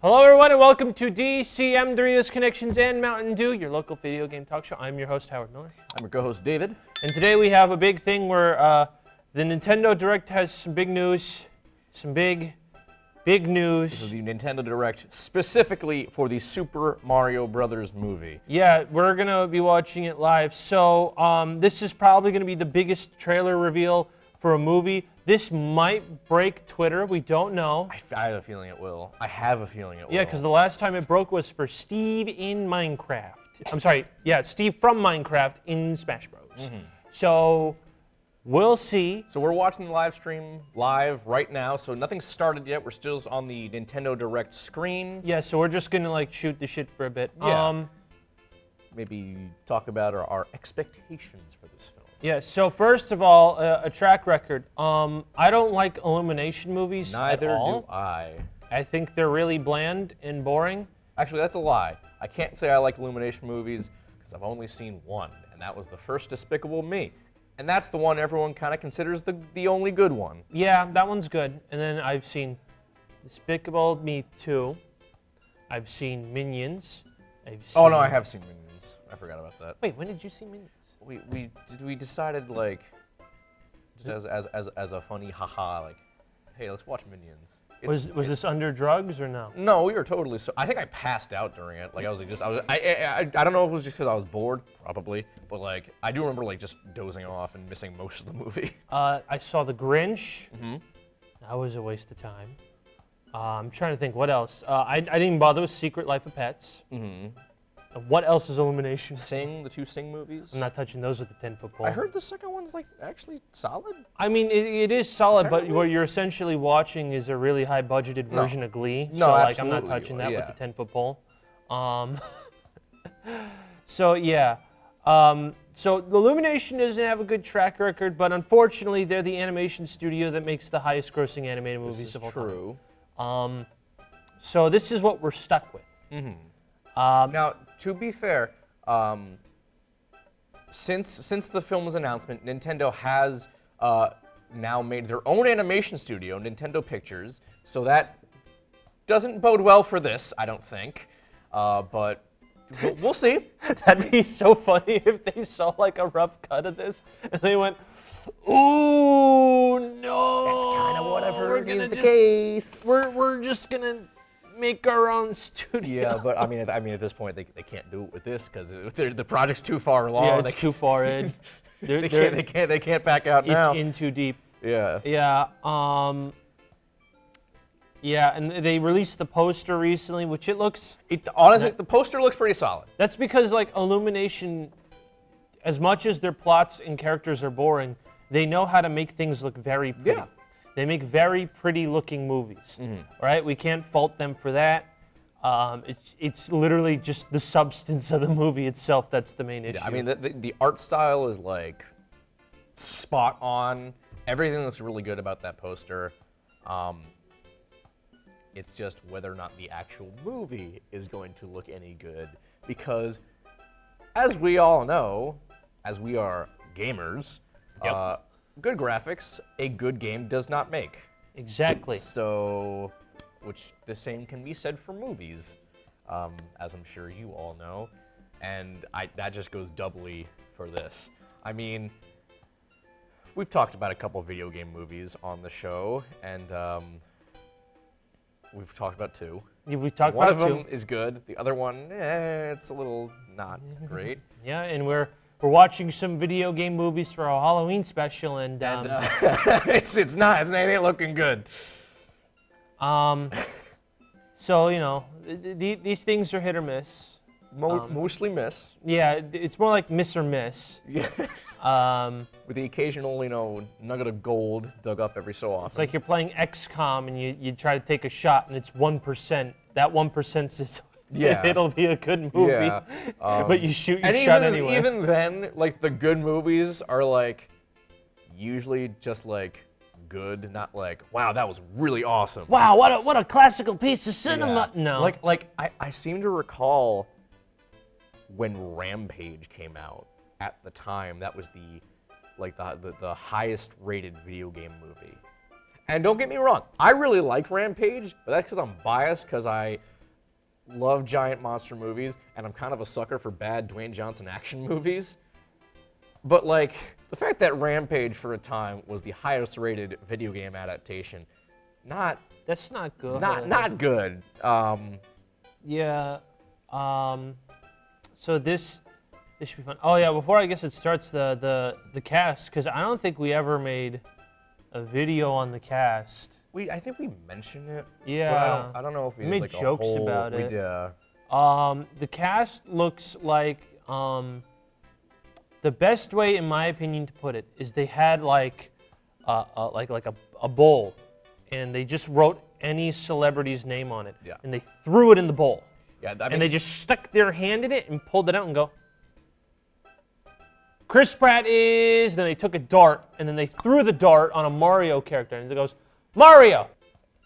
Hello everyone and welcome to DCM, Doritos, Connections, and Mountain Dew, your local video game talk show. I'm your host, Howard Miller. I'm your co-host, David. And today we have a big thing where the Nintendo Direct has some big news, some big news. This is the Nintendo Direct specifically for the Super Mario Brothers movie. Yeah, we're going to be watching it live. So this is probably going to be the biggest trailer reveal for a movie. This might break Twitter. We don't know. I have a feeling it will. I have a feeling it will. Yeah, because the last time it broke was for Steve in Minecraft. I'm sorry. Yeah, Steve from Minecraft in Smash Bros. So we'll see. So we're watching the live stream live right now. So nothing's started yet. We're still on the Nintendo Direct screen. Yeah, so we're just gonna like shoot the shit for a bit. Yeah. Maybe talk about our expectations for this film. Yeah, so first of all, a track record. I don't like Illumination movies Neither at all. do I. I think they're really bland and boring. Actually, that's a lie. I can't say I like Illumination movies because I've only seen one, and that was the first Despicable Me. And that's the one everyone kind of considers the only good one. Yeah, that one's good. And then I've seen Despicable Me 2. I've seen Minions. Oh no, I have seen Minions. I forgot about that. Wait, when did you see Minions? We decided like just as a funny haha like, hey, let's watch Minions. Was this under drugs or no? No, we were totally. I think I passed out during it. Like I don't know if it was just because I was bored, probably, but like I do remember like just dozing off and missing most of the movie. I saw The Grinch. That was a waste of time. I'm trying to think what else. I didn't even bother with Secret Life of Pets. What else is Illumination? The two Sing movies. I'm not touching those with the 10-foot pole. I heard the second one's like actually solid. I mean, it is solid, but what you're essentially watching is a really high-budgeted version of Glee. No, so like absolutely. I'm not touching that Yeah. with the 10-foot pole. So yeah. So the Illumination doesn't have a good track record, but unfortunately, they're the animation studio that makes the highest-grossing animated movies of all time. True. So this is what we're stuck with. Now, to be fair, since the film's announcement, Nintendo has now made their own animation studio, Nintendo Pictures, so that doesn't bode well for this, I don't think. But we'll see. That'd be so funny if they saw like a rough cut of this and they went, "Ooh, no!" That's kind of what I've heard is the case. We're just gonna make our own studio. Yeah, but I mean, at this point, they can't do it with this because the project's too far along. Yeah, it's too far in. They can't back out now. It's in too deep. Yeah. Yeah. Yeah, and they released the poster recently, which Honestly, the poster looks pretty solid. That's because like Illumination, as much as their plots and characters are boring, they know how to make things look very pretty. Yeah. They make very pretty looking movies, right? We can't fault them for that. It's literally just the substance of the movie itself that's the main issue. Yeah, I mean, the art style is like spot on. Everything looks really good about that poster. It's just whether or not the actual movie is going to look any good, because as we all know, as we are gamers, good graphics, a good game does not make. Exactly. So, which the same can be said for movies, as I'm sure you all know, and that just goes doubly for this. I mean, we've talked about a couple video game movies on the show, and we've talked about two. Yeah, we talked one about of them two. is good. The other one, it's a little not great. Yeah, and we're watching some video game movies for our Halloween special, and it ain't looking good. So you know, these things are hit or miss. Mostly miss. Yeah, it's more like miss or miss. Yeah. With the occasional, nugget of gold dug up every so often. It's like you're playing XCOM and you try to take a shot and it's 1%. That 1% says it'll be a good movie, Yeah. but you shoot your And shot anyway. even then, like the good movies are like usually just like good, not like wow, that was really awesome. Wow, what a classical piece of cinema. Yeah. No. Like I seem to recall when Rampage came out at the time, that was the highest rated video game movie. And don't get me wrong, I really like Rampage, but that's because I'm biased because I love giant monster movies, and I'm kind of a sucker for bad Dwayne Johnson action movies. But like the fact that Rampage for a time was the highest rated video game adaptation, That's not good. not good. Yeah. So this should be fun. Oh yeah, before I guess it starts the cast, because I don't think we ever made a video on the cast. I think we mentioned it. Yeah. But I don't know if we made did like jokes a whole, about we it. did. The cast looks like the best way, in my opinion, to put it is they had like a bowl, and they just wrote any celebrity's name on it, Yeah. and they threw it in the bowl. Yeah, I mean, And they just stuck their hand in it and pulled it out and go, Chris Pratt is, then they took a dart, and then they threw the dart on a Mario character, and it goes, Mario!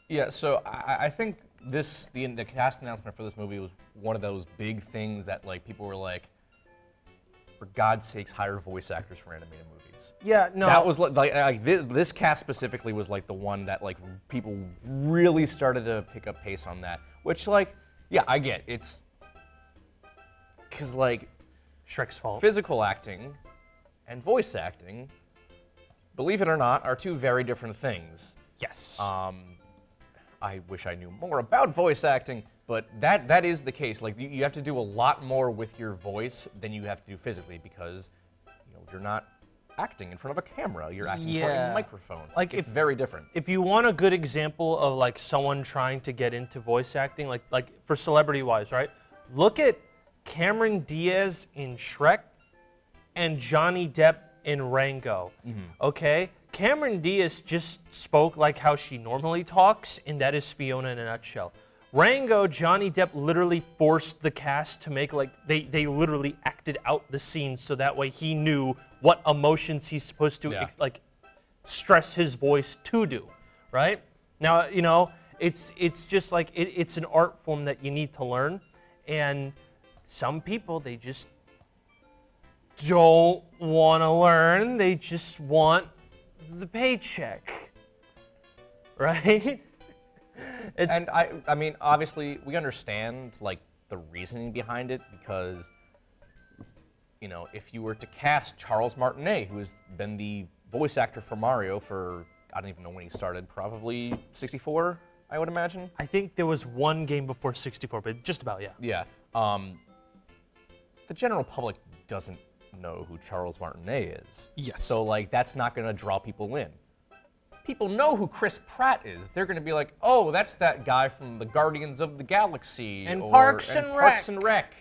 yeah. So I think the cast announcement for this movie was one of those big things that like people were like, for God's sakes, hire voice actors for animated movies. Yeah, no. That was like this cast specifically was like the one that like people really started to pick up pace on that. Which like, yeah, I get it's because like Shrek's fault. physical acting and voice acting, believe it or not, are two very different things. Yes. I wish I knew more about voice acting, but that is the case. Like you have to do a lot more with your voice than you have to do physically because you're not acting in front of a camera. You're acting for a microphone. Like it's very different. If you want a good example of like someone trying to get into voice acting, like for celebrity-wise, right? Look at Cameron Diaz in Shrek and Johnny Depp in Rango. Okay? Cameron Diaz just spoke like how she normally talks, and that is Fiona in a nutshell. Rango, Johnny Depp literally forced the cast to make like they literally acted out the scene so that way he knew what emotions he's supposed to like stress his voice to do, right? Now, it's just like it's an art form that you need to learn, and some people they just don't want to learn. They just want the paycheck, right? And I mean, obviously, we understand like the reasoning behind it because, if you were to cast Charles Martinet, who has been the voice actor for Mario for I don't even know when he started, probably 64, I would imagine. I think there was one game before 64, but just about, yeah. Yeah. The general public doesn't know who Charles Martinet is. Yes. So like that's not going to draw people in. People know who Chris Pratt is. They're going to be like, oh, that's that guy from the Guardians of the Galaxy and Parks and Rec,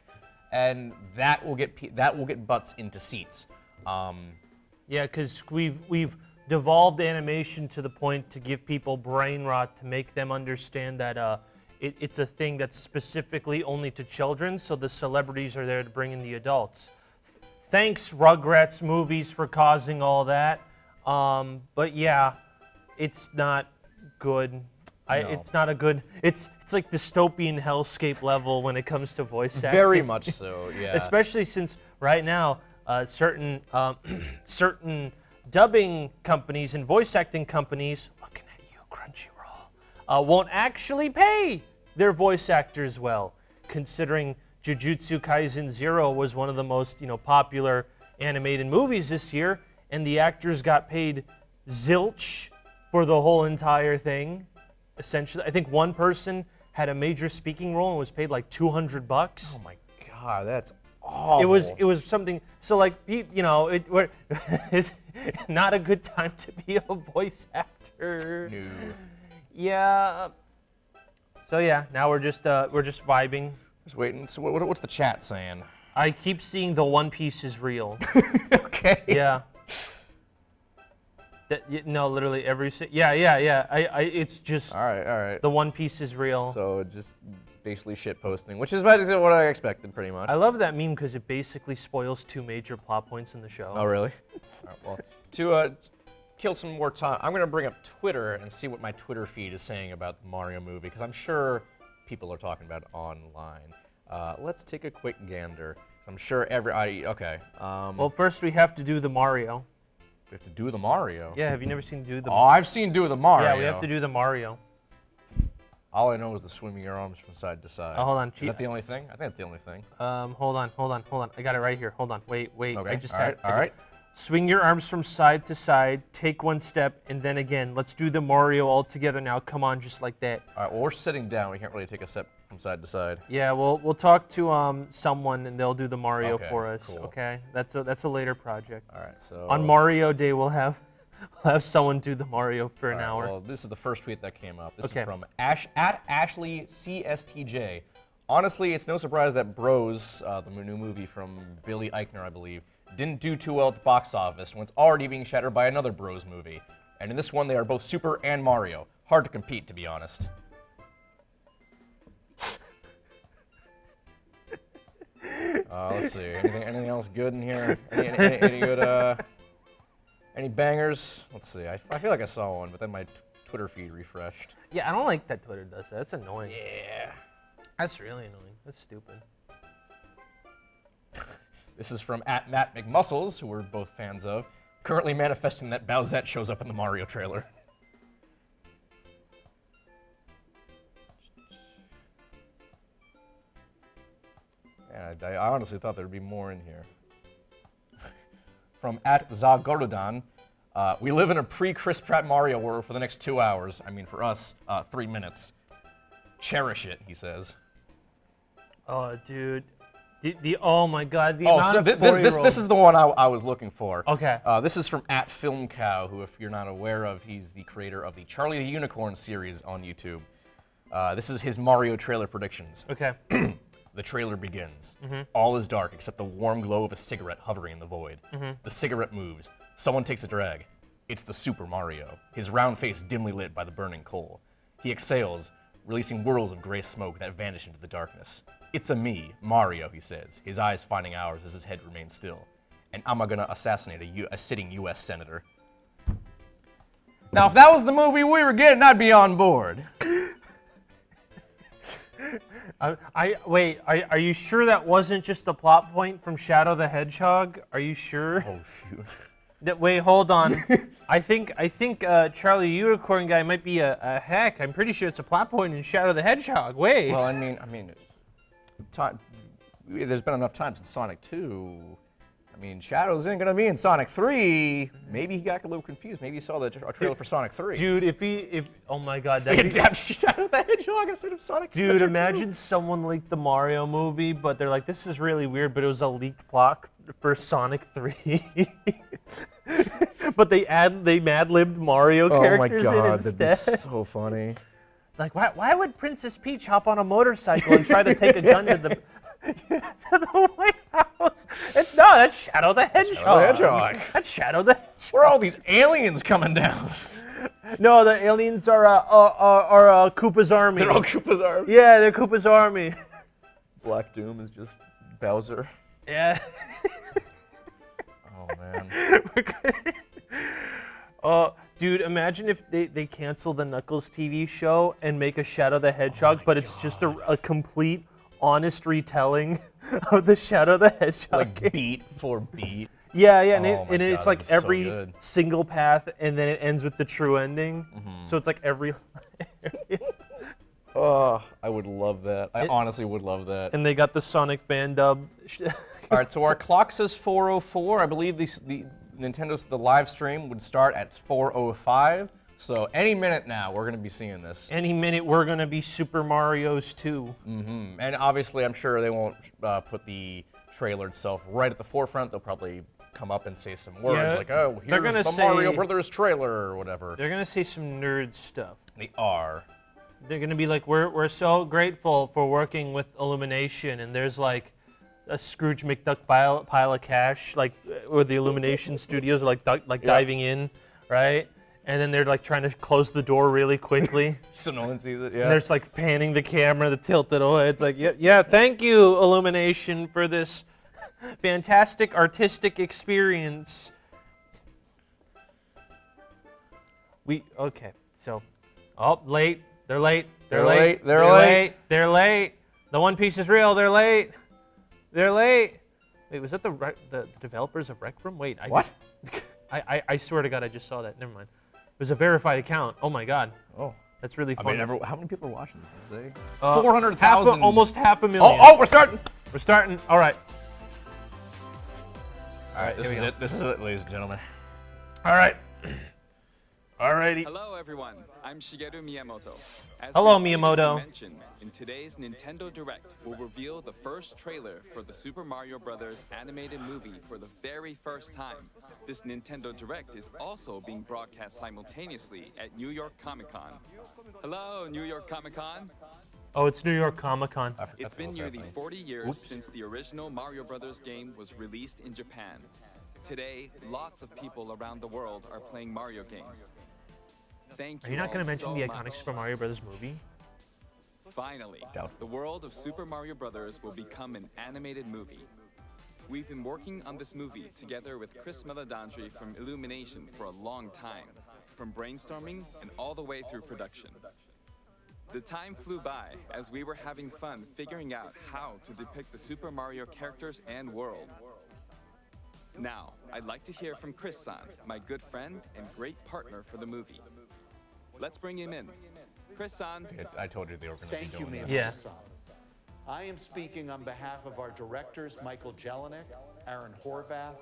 and that will get butts into seats. Yeah, because we've devolved animation to the point to give people brain rot to make them understand that it's a thing that's specifically only to children. So the celebrities are there to bring in the adults. Thanks, Rugrats movies, for causing all that. But yeah. It's not good. No. It's not a good. It's like dystopian hellscape level when it comes to voice acting. Very much so, yeah. Especially since right now certain dubbing companies and voice acting companies, looking at you, Crunchyroll, won't actually pay their voice actors well, considering Jujutsu Kaisen 0 was one of the most popular animated movies this year, and the actors got paid zilch for the whole entire thing, essentially. I think one person had a major speaking role and was paid like $200. Oh my God, that's awful. It was something. So like it's not a good time to be a voice actor. No. Yeah. So yeah, now we're just vibing. Just waiting. So what's the chat saying? I keep seeing the One Piece is real. Okay. Yeah. No, literally every yeah. It's just All right. the One Piece is real. So just basically shit posting, which is basically what I expected, pretty much. I love that meme because it basically spoils two major plot points in the show. Oh really? All right, well, to kill some more time, I'm gonna bring up Twitter and see what my Twitter feed is saying about the Mario movie because I'm sure people are talking about it online. Let's take a quick gander. I'm sure okay. Well, first we have to do the Mario. We have to do the Mario. Yeah, have you never seen do the? Oh, I've seen do the Mario. Yeah, we have to do the Mario. All I know is the swinging your arms from side to side. Oh, hold on. Is that the only thing? I think that's the only thing. Hold on. I got it right here. Hold on. Wait. Okay. I just all had right. All right. Swing your arms from side to side, take one step, and then again. Let's do the Mario all together now. Come on, just like that. All right. Well, we're sitting down. We can't really take a step from side to side. Yeah, we'll talk to someone and they'll do the Mario Okay, for us. cool. Okay, that's a later project. All right. So On Mario Day, we'll have someone do the Mario for an hour. Well, this is the first tweet that came up. This Okay. is from at Ashley CSTJ. Honestly, it's no surprise that Bros, the new movie from Billy Eichner, I believe, didn't do too well at the box office when it's already being shattered by another Bros movie. And in this one, they are both Super and Mario. Hard to compete, to be honest. Let's see. Anything else good in here? Any good? Any bangers? Let's see. I feel like I saw one, but then my Twitter feed refreshed. Yeah, I don't like that Twitter does that. That's annoying. Yeah. That's really annoying. That's stupid. This is from at Matt McMuscles, who we're both fans of, currently manifesting that Bowsette shows up in the Mario trailer. Yeah, I honestly thought there'd be more in here. From at Zagorodan, we live in a pre-Chris Pratt Mario world for the next 2 hours. I mean, for us, 3 minutes. Cherish it, he says. Oh, dude. Oh my God. The Oh, amount so of this is the one I was looking for. Okay. This is from at Film Cow, who, if you're not aware of, he's the creator of the Charlie the Unicorn series on YouTube. This is his Mario trailer predictions. Okay. The trailer begins. All is dark except the warm glow of a cigarette hovering in the void. The cigarette moves. Someone takes a drag. It's the Super Mario, his round face dimly lit by the burning coal. He exhales, releasing whirls of gray smoke that vanish into the darkness. It's a me, Mario, he says, his eyes finding ours as his head remains still. And I'm gonna assassinate a sitting U.S. senator. Now, if that was the movie we were getting, I'd be on board. Wait, are you sure that wasn't just a plot point from Shadow the Hedgehog? Are you sure? Oh, shoot. Wait, hold on. I think Charlie the Unicorn guy might be a hack. I'm pretty sure it's a plot point in Shadow the Hedgehog. Wait. Well, I mean, there's been enough time since Sonic 2. I mean, Shadows isn't gonna be in Sonic 3. Maybe he got a little confused. Maybe he saw the trailer for Sonic 3. Dude, if oh my God, They adapt Shadow the Hedgehog instead of Sonic 3. Dude, imagine someone leaked the Mario movie, but they're like, this is really weird, but it was a leaked plot for Sonic 3. But they mad-libbed Mario characters in instead. That'd be so funny. Like, why would Princess Peach hop on a motorcycle and try to take a gun to the White House? That's Shadow the Hedgehog. Shadow the Hedgehog. That's Shadow the Hedgehog. Where are all these aliens coming down? No, the aliens are Koopa's army. They're all Koopa's army. Yeah, they're Koopa's army. Black Doom is just Bowser. Yeah. Oh, man. Dude, imagine if they cancel the Knuckles TV show and make a Shadow the Hedgehog, but it's just a complete, honest retelling of the Shadow the Hedgehog Like game. beat for beat. Yeah, and Oh my it's God, like that'd be so every good. single path, and then it ends with the true ending. So it's like every... Oh, I would love that. I honestly would love that. And they got the Sonic fan dub. All right, so our clock says 4:04. I believe the live stream would start at 4:05. So any minute now, we're gonna be seeing this. Any minute, we're going to be Super Mario's too. And obviously, I'm sure they won't put the trailer itself right at the forefront. They'll probably come up and say some words like, "Oh, they're here's gonna the say- Mario Brothers trailer" or whatever. They're going to say some nerd stuff. They are. They're going to be like, we're so grateful for working with Illumination, and there's like a Scrooge McDuck pile of cash, like where the Illumination studios are like diving in, right? And then they're like trying to close the door really quickly. So no one sees it, And there's like panning the camera to tilt it away. It's like, yeah, thank you, Illumination, for this fantastic artistic experience. Okay, so, late. They're late. They're late. They're late. The One Piece is real. They're late. They're late. Wait, was that the developers of Rec Room? Wait, What? I swear to God, I just saw that. Never mind. It was a verified account. Oh my God. Oh. That's really I funny. mean, how many people are watching this today? Uh, 400,000. Almost half a million. Oh, we're starting. We're starting. All right. All right, this here is we it. This is it, ladies and gentlemen. All right. Alrighty. Hello everyone, I'm Shigeru Miyamoto. As Hello, we Miyamoto. previously mentioned, in today's Nintendo Direct, we'll reveal the first trailer for the Super Mario Bros. Animated movie for the very first time. This Nintendo Direct is also being broadcast simultaneously at New York Comic Con. Hello, New York Comic Con. Oh, it's New York Comic Con. It's been nearly 40 years since the original Mario Bros. Game was released in Japan. Today, lots of people around the world are playing Mario games. Thank you. Are you not all going to mention so the much. iconic Super Mario Bros. Movie? Finally, Doubtful. the world of Super Mario Bros. Will become an animated movie. We've been working on this movie together with Chris Meledandri from Illumination for a long time, from brainstorming and all the way through production. The time flew by as we were having fun figuring out how to depict the Super Mario characters and world. Now, I'd like to hear from Chris-san, my good friend and great partner for the movie. Let's bring him in. Chris-san. I told you they were going to be Thank you, doing this. Yeah. Miyamoto-san. I am speaking on behalf of our directors, Michael Jelinek, Aaron Horvath,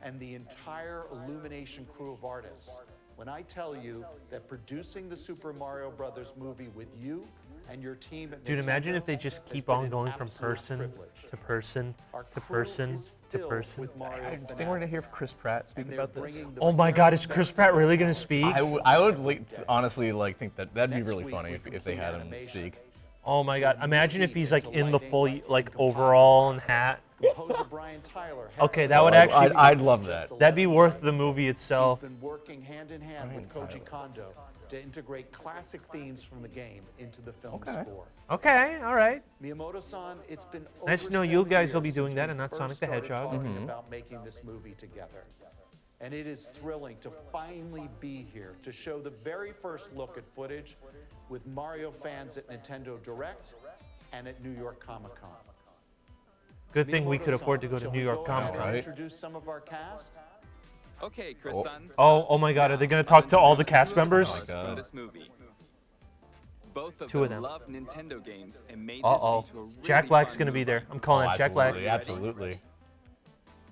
and the entire Illumination crew of artists, when I tell you that producing the Super Mario Brothers movie with you and your team at Dude, Nintendo imagine if they just has keep been on an going from absolute person privilege. to person Our to crew person is to filled person. with Mario I think we're going to hear Chris Pratt speak and they're about this. bringing the Oh my very God, is Chris best Pratt of their really going to talent speak? I would honestly think that'd be Next really week, funny we if they complete had him animation. speak. Oh my God, imagine if he's like Into in the lighting full and like composite. overall and hat. Composer Brian Tyler heads Okay, the that would music actually- I'd love that. That'd be worth the movie He's itself. been working hand in hand with Koji Kondo to integrate classic themes from the game into the film Okay. score. Okay, all right. Miyamoto-san, it's been Nice over to know you 7 guys will be years doing since that we and not first Sonic the started Hedgehog. talking about making this movie together. And it is thrilling to finally be here to show the very first look at footage with Mario fans at Nintendo Direct and at New York Comic Con. Good thing we could Miyamoto-san, afford to go to shall New we York go ahead Comic and Con. Right. introduce some of our cast? Okay, Chris-san. Oh my God, are they going to Now, talk to all the introduce cast two of the members? stars God. from this movie. Both of Two of them them. love Nintendo games and made Uh-oh. this into a really Jack Black's fun going to be movie. there. I'm calling it Jack Black. Absolutely.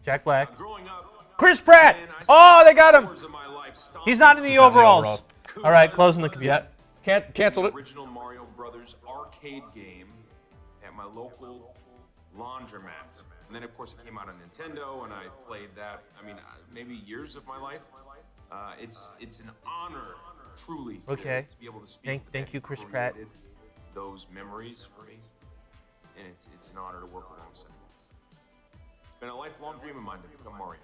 Jack Black. Growing up, Chris Pratt! man, I Oh, spent they got him! hours of my life stomping He's not in the He's not in the overalls. overalls. All right, closing the computer. Canceled the it. original Mario Brothers arcade game at my local laundromat. And then, of course, it came out on Nintendo, and I played that, maybe years of my life. It's an honor, truly, Okay. to be able to speak with Thank that you, Chris crew Pratt. created those memories for me. And it's an honor to work alongside. It's been a lifelong dream of mine to become Mario.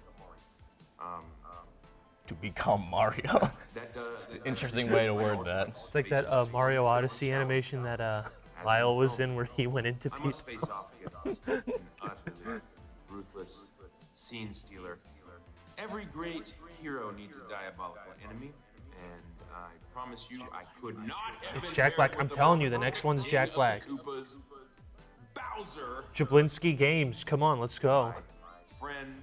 To become Mario. Interesting way to word that. It's like that Mario Odyssey animation that Lyle was in where he went into I people. must face off against an utterly ruthless scene stealer. Every great hero needs a diabolical enemy, and I promise you, I could not have It's been Jack paired Black. with I'm the telling more you, the next perfect one's king Jack of the Black. Koopas, Bowser, Jablinski Games. Come on, let's go. my friend,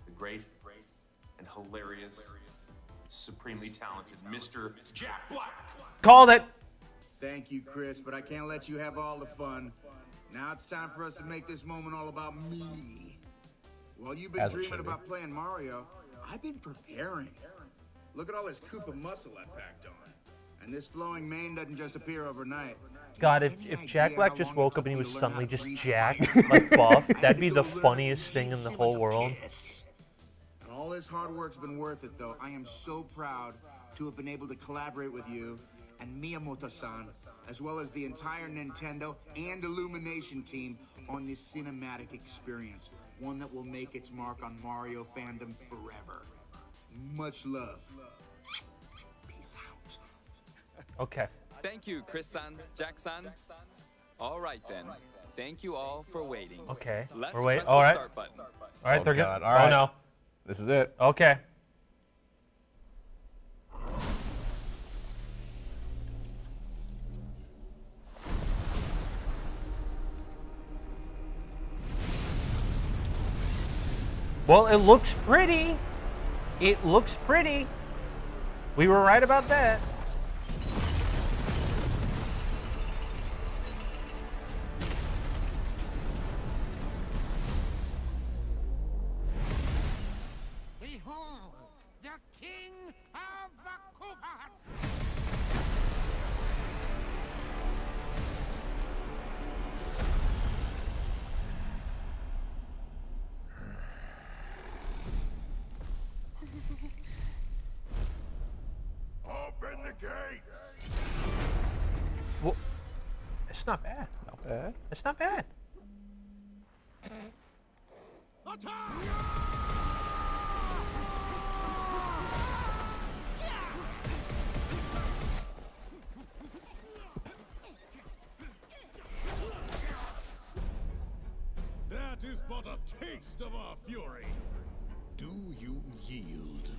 the great and hilarious, supremely talented Mr. Jack Black. Called it. Thank you, Chris, but I can't let you have all the fun. Now it's time for us to make this moment all about me. While you've been As it dreaming should be. about playing Mario, I've been preparing. Look at all this Koopa muscle I packed on. And this flowing mane doesn't just appear overnight. God, Any if idea Jack Black how just long woke it up and he took was me to learn suddenly how to just breathe jacked, fire? like buff, I had that'd to be go the learn how to funniest breathe thing in the Simmons whole a world. kiss. And all this hard work's been worth it, though. I am so proud to have been able to collaborate with you and Miyamoto-san, as well as the entire Nintendo and Illumination team on this cinematic experience, one that will make its mark on Mario fandom forever. Much love. Peace out. Okay. Thank you, Chris-san, Jack-san. All right then. Thank you all for waiting. Okay. Let's We're waiting. press All the right. start button. All right, Oh, they're good. God. All right. Oh no. This is it. Okay. Well, it looks pretty. It looks pretty. We were right about that. bad. It's not bad. That is but a taste of our fury. Do you yield?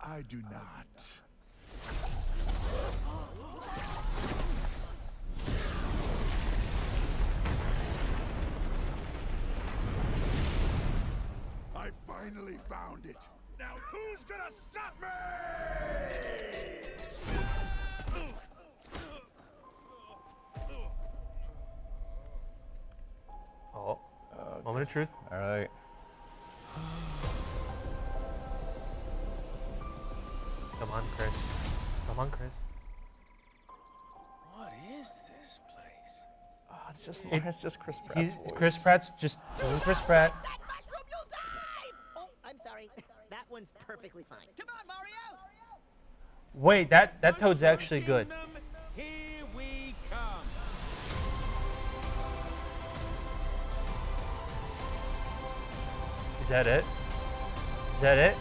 I do not. I finally found it. Now who's gonna stop me? Oh, moment of truth. All right. Come on, Chris. Come on, Chris. What is this place? Oh, it's just Chris Pratt's voice. Chris Pratt's just doing Chris Pratt. That mushroom, you'll die! Oh, I'm sorry. That one's perfectly fine. Come on, Mario! Wait, that toad's actually good. Here we come. Is that it? Is that it?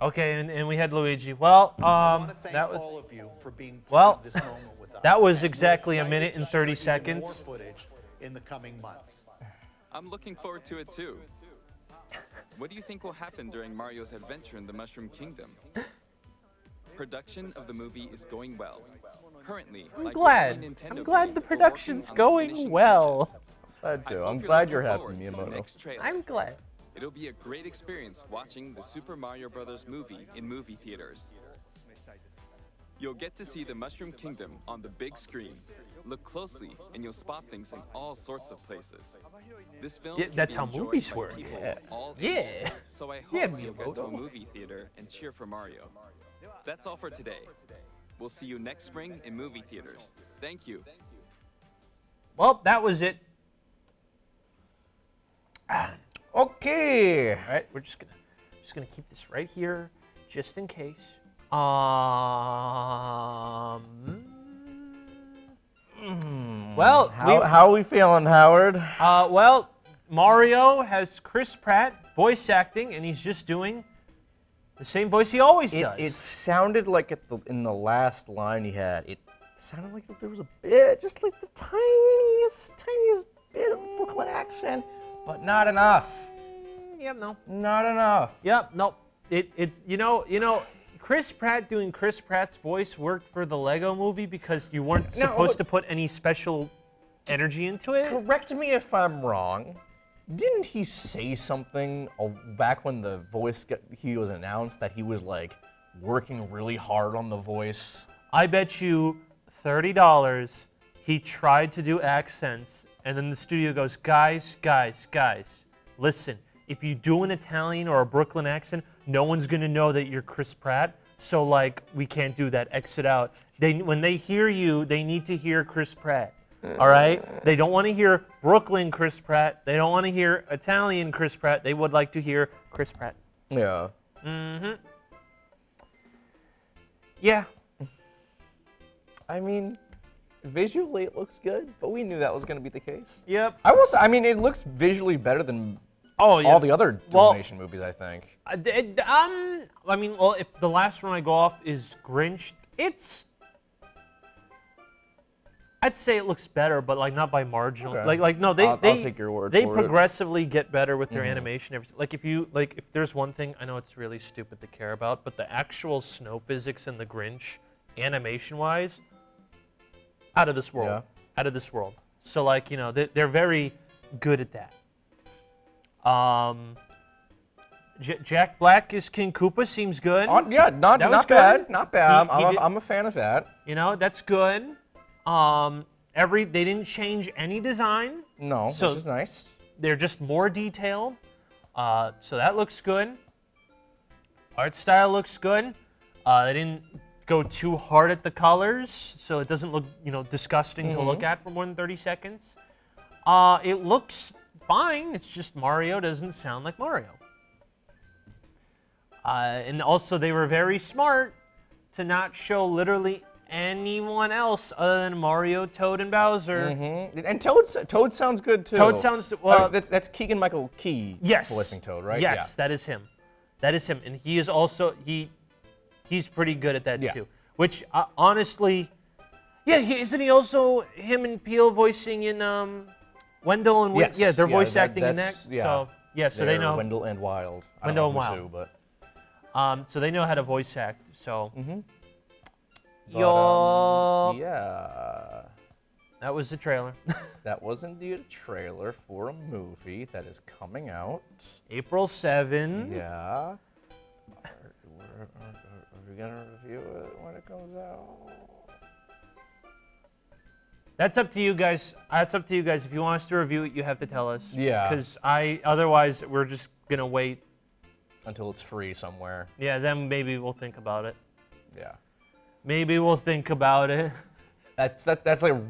Okay, and we had Luigi. Well, I want to thank that was all of you for being part well, of this moment with us. that was And we're exactly a excited minute to and share 30 even seconds. More footage in the coming months. I'm looking forward to it too. What do you think will happen during Mario's adventure in the Mushroom Kingdom? Production of the movie is going well. Currently, I'm like glad. with any Nintendo I'm glad game, the we're working production's on the going finishing well. touches. Glad I to. hope I'm you're glad looking you're happy, forward to the Miyamoto. next trailer. I'm glad. It'll be a great experience watching the Super Mario Bros. Movie in movie theaters. You'll get to see the Mushroom Kingdom on the big screen. Look closely, and you'll spot things in all sorts of places. This film Yeah, can that's be how enjoyed movies by work. people Yeah. of all Yeah. ages, so I hope Yeah, you'll go to a Miyamoto. movie theater and cheer for Mario. That's all for today. We'll see you next spring in movie theaters. Thank you. Well, that was it. Okay. All right, we're just gonna keep this right here, just in case. Well, How are we feeling, Howard? well, Mario has Chris Pratt voice acting, and he's just doing the same voice he always does. It sounded like in the last line he had, it sounded like there was a bit, just like the tiniest bit of Brooklyn accent, but not enough. Yep, no. Not enough. Yep, no. It's you know, Chris Pratt doing Chris Pratt's voice worked for the Lego Movie because you weren't supposed to put any special energy into it. Correct me if I'm wrong. Didn't he say something back when the voice he was announced that he was like working really hard on the voice? I bet you $30 he tried to do accents, and then the studio goes, guys, listen, if you do an Italian or a Brooklyn accent, no one's gonna know that you're Chris Pratt, so like, we can't do that, exit out. When they hear you, they need to hear Chris Pratt, all right? They don't wanna hear Brooklyn Chris Pratt, they don't wanna hear Italian Chris Pratt, they would like to hear Chris Pratt. Yeah. Mm-hmm. Yeah. I mean, visually it looks good, but we knew that was going to be the case. Yep. I mean, it looks visually better than Oh, yeah. all the other Illumination movies, I think. I mean, well, if the last one I go off is Grinch, I'd say it looks better, but like not by marginal. Okay. Like no, I'll take your word They for it. progressively get better with their animation. Like if there's one thing, I know it's really stupid to care about, but the actual snow physics in the Grinch, animation-wise, out of this world. Yeah. Out of this world. So like, you know, they're very good at that. Jack Black as King Koopa seems good. Yeah, not That was bad. good. Not bad. He did- I'm a fan of that. You know, that's good. They didn't change any design. No, So- which is nice. They're just more detailed. So that looks good. Art style looks good. They didn't go too hard at the colors, so it doesn't look, you know, disgusting to look at for more than 30 seconds. It looks fine. It's just Mario doesn't sound like Mario. And also, they were very smart to not show literally anyone else other than Mario, Toad, and Bowser. And Toad sounds good too. Toad sounds well. That's Keegan-Michael Key. Yes. Voicing Toad, right? Yes, Yeah. that is him. That is him, and he is also he's pretty good at that too. Which honestly, yeah, isn't he also him and Peel voicing in Wendell and Yes. yeah, they're voice acting in that. Yeah. So they know Wendell and Wild. Wendell and I don't know Wild. who's who, but so they know how to voice act. So But, yeah. That was the trailer. That was indeed a trailer for a movie that is coming out. April 7. Yeah. Are we gonna review it when it comes out? That's up to you guys. That's up to you guys. If you want us to review it, you have to tell us. Yeah. Because otherwise we're just gonna wait Until it's free somewhere. Yeah, then maybe we'll think about it. Yeah. Maybe we'll think about it. That's like a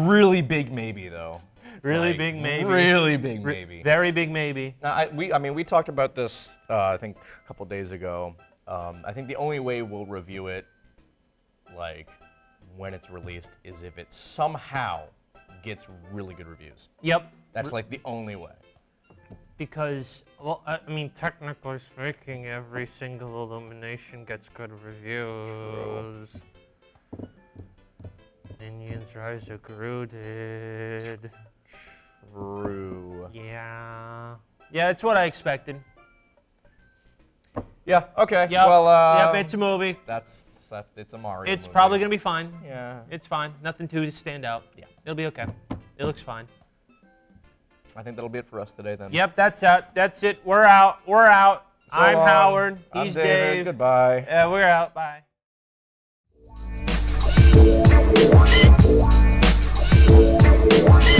really big maybe though. Really Like, big maybe. Really big maybe. Very big maybe. Now, we talked about this I think a couple days ago. I think the only way we'll review it, like when it's released, is if it somehow gets really good reviews. Yep. That's like the only way. Because, well, I mean, technically speaking, every single Illumination gets good reviews. True. Minions Rise of Gru did. True. Yeah. Yeah, it's what I expected. Yeah. Okay. Yep. Well. Yep, it's a movie. It's a Mario. It's movie. probably gonna be fine. Yeah. It's fine. Nothing to stand out. Yeah. It'll be okay. It looks fine. I think that'll be it for us today then. Yep, that's it. That's it. We're out. We're out. So I'm long. Howard. I'm He's David. Dave. Goodbye. We're out. Bye. Wow.